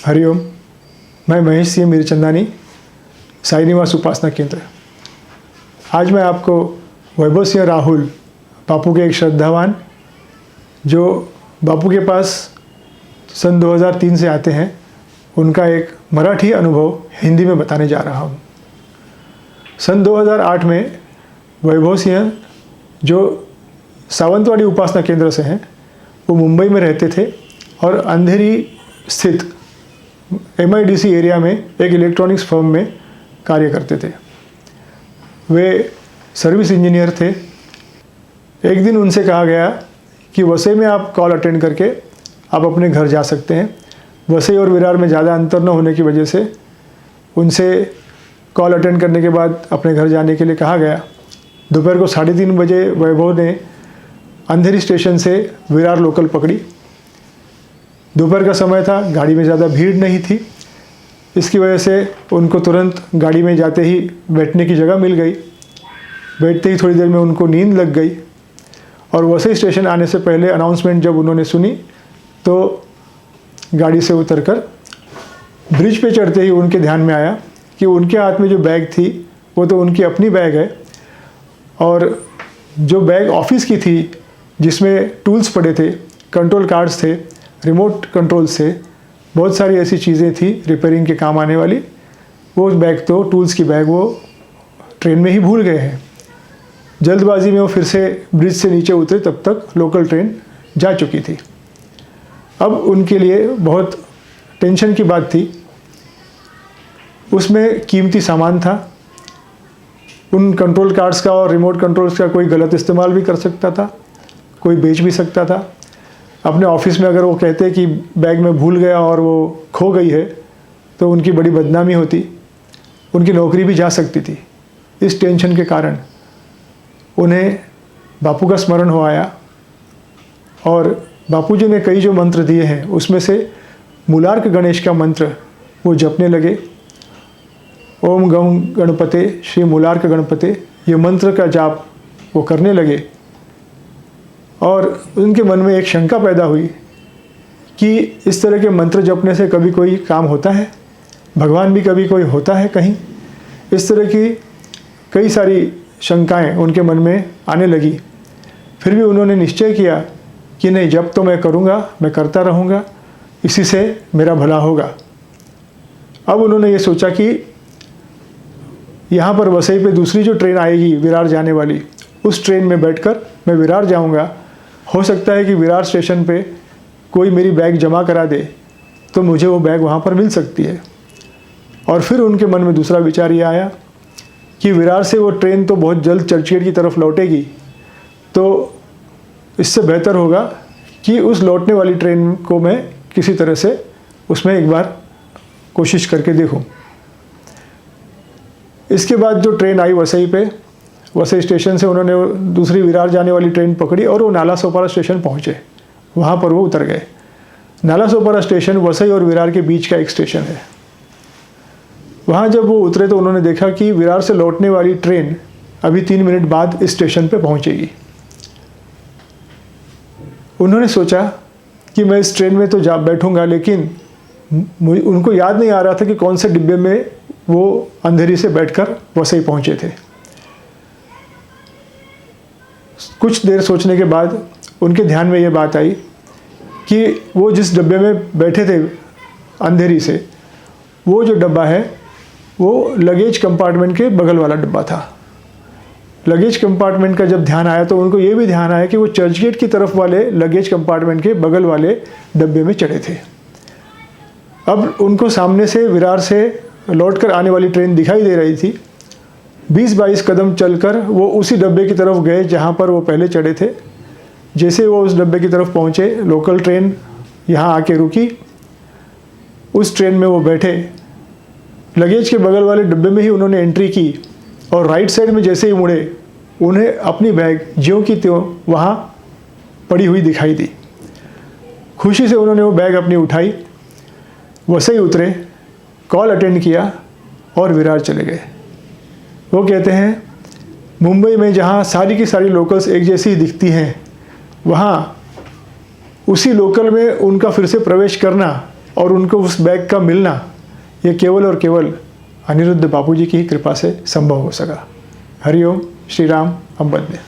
हरिओम। मैं महेश सिंह मीरचंदानी, साई निवास उपासना केंद्र। आज मैं आपको वैभव सिंह राहुल, बापू के एक श्रद्धावान, जो बापू के पास सन 2003 से आते हैं, उनका एक मराठी अनुभव हिंदी में बताने जा रहा हूँ। सन 2008 में वैभव सिंह, जो सावंतवाड़ी उपासना केंद्र से हैं, वो मुंबई में रहते थे और अंधेरी स्थित MIDC एरिया में एक इलेक्ट्रॉनिक्स फर्म में कार्य करते थे। वे सर्विस इंजीनियर थे। एक दिन उनसे कहा गया कि वसई में आप कॉल अटेंड करके आप अपने घर जा सकते हैं। वसई और विरार में ज़्यादा अंतर न होने की वजह से उनसे कॉल अटेंड करने के बाद अपने घर जाने के लिए कहा गया। दोपहर को 3:30 बजे वैभव ने अंधेरी स्टेशन से विरार लोकल पकड़ी। दोपहर का समय था, गाड़ी में ज़्यादा भीड़ नहीं थी। इसकी वजह से उनको तुरंत गाड़ी में जाते ही बैठने की जगह मिल गई। बैठते ही थोड़ी देर में उनको नींद लग गई और वसई स्टेशन आने से पहले अनाउंसमेंट जब उन्होंने सुनी तो गाड़ी से उतरकर ब्रिज पे चढ़ते ही उनके ध्यान में आया कि उनके हाथ में जो बैग थी वो तो उनकी अपनी बैग है, और जो बैग ऑफिस की थी जिसमें टूल्स पड़े थे, कंट्रोल कार्ड्स थे, रिमोट कंट्रोल्स थे, बहुत सारी ऐसी चीज़ें थी रिपेयरिंग के काम आने वाली, वो बैग तो टूल्स की बैग वो ट्रेन में ही भूल गए हैं। जल्दबाजी में वो फिर से ब्रिज से नीचे उतरे, तब तक लोकल ट्रेन जा चुकी थी। अब उनके लिए बहुत टेंशन की बात थी। उसमें कीमती सामान था। उन कंट्रोल कार्ड्स का और रिमोट कंट्रोल्स का कोई गलत इस्तेमाल भी कर सकता था, कोई बेच भी सकता था। अपने ऑफिस में अगर वो कहते कि बैग में भूल गया और वो खो गई है तो उनकी बड़ी बदनामी होती, उनकी नौकरी भी जा सकती थी। इस टेंशन के कारण उन्हें बापू का स्मरण हो आया और बापू जी ने कई जो मंत्र दिए हैं उसमें से मूलार्क गणेश का मंत्र वो जपने लगे। ओम गम गणपते श्री मूलार्क गणपते, ये मंत्र का जाप वो करने लगे। और उनके मन में एक शंका पैदा हुई कि इस तरह के मंत्र जपने से कभी कोई काम होता है, भगवान भी कभी कोई होता है कहीं। इस तरह की कई सारी शंकाएं उनके मन में आने लगी। फिर भी उन्होंने निश्चय किया कि नहीं, जब तो मैं करूँगा, मैं करता रहूँगा, इसी से मेरा भला होगा। अब उन्होंने ये सोचा कि यहाँ पर वसई पे दूसरी जो ट्रेन आएगी विरार जाने वाली, उस ट्रेन में बैठकर मैं विरार जाऊँगा। हो सकता है कि विरार स्टेशन पे कोई मेरी बैग जमा करा दे तो मुझे वो बैग वहाँ पर मिल सकती है। और फिर उनके मन में दूसरा विचार ये आया कि विरार से वो ट्रेन तो बहुत जल्द चर्चगेट की तरफ लौटेगी, तो इससे बेहतर होगा कि उस लौटने वाली ट्रेन को मैं किसी तरह से उसमें एक बार कोशिश करके देखूं। इसके बाद जो ट्रेन आई वसई पे, वसई स्टेशन से उन्होंने दूसरी विरार जाने वाली ट्रेन पकड़ी और वो नालासोपारा स्टेशन पहुँचे। वहाँ पर वो उतर गए। नालासोपारा स्टेशन वसई और विरार के बीच का एक स्टेशन है। वहाँ जब वो उतरे तो उन्होंने देखा कि विरार से लौटने वाली ट्रेन अभी 3 मिनट बाद इस स्टेशन पे पहुँचेगी। उन्होंने सोचा कि मैं इस ट्रेन में तो जा बैठूँगा, लेकिन उनको याद नहीं आ रहा था कि कौन से डिब्बे में वो अंधेरी से बैठकर वसई पहुँचे थे। कुछ देर सोचने के बाद उनके ध्यान में ये बात आई कि वो जिस डब्बे में बैठे थे अंधेरी से, वो जो डब्बा है वो लगेज कंपार्टमेंट के बगल वाला डब्बा था। लगेज कंपार्टमेंट का जब ध्यान आया तो उनको ये भी ध्यान आया कि वो चर्चगेट की तरफ वाले लगेज कंपार्टमेंट के बगल वाले डब्बे में चढ़े थे। अब उनको सामने से विरार से लौटकर आने वाली ट्रेन दिखाई दे रही थी। 20-22 कदम चलकर वो उसी डब्बे की तरफ गए जहाँ पर वो पहले चढ़े थे। जैसे वो उस डब्बे की तरफ पहुँचे, लोकल ट्रेन यहाँ आके रुकी। उस ट्रेन में वो बैठे। लगेज के बगल वाले डब्बे में ही उन्होंने एंट्री की और राइट साइड में जैसे ही मुड़े, उन्हें अपनी बैग ज्यों की त्यों वहाँ पड़ी हुई दिखाई दी। खुशी से उन्होंने वो बैग अपनी उठाई, वसई उतरे, कॉल अटेंड किया और विरार चले गए। वो कहते हैं, मुंबई में जहाँ सारी की सारी लोकल्स एक जैसी दिखती हैं, वहाँ उसी लोकल में उनका फिर से प्रवेश करना और उनको उस बैग का मिलना ये केवल और केवल अनिरुद्ध बापूजी की ही कृपा से संभव हो सका। हरिओम, श्री राम, अब बदले।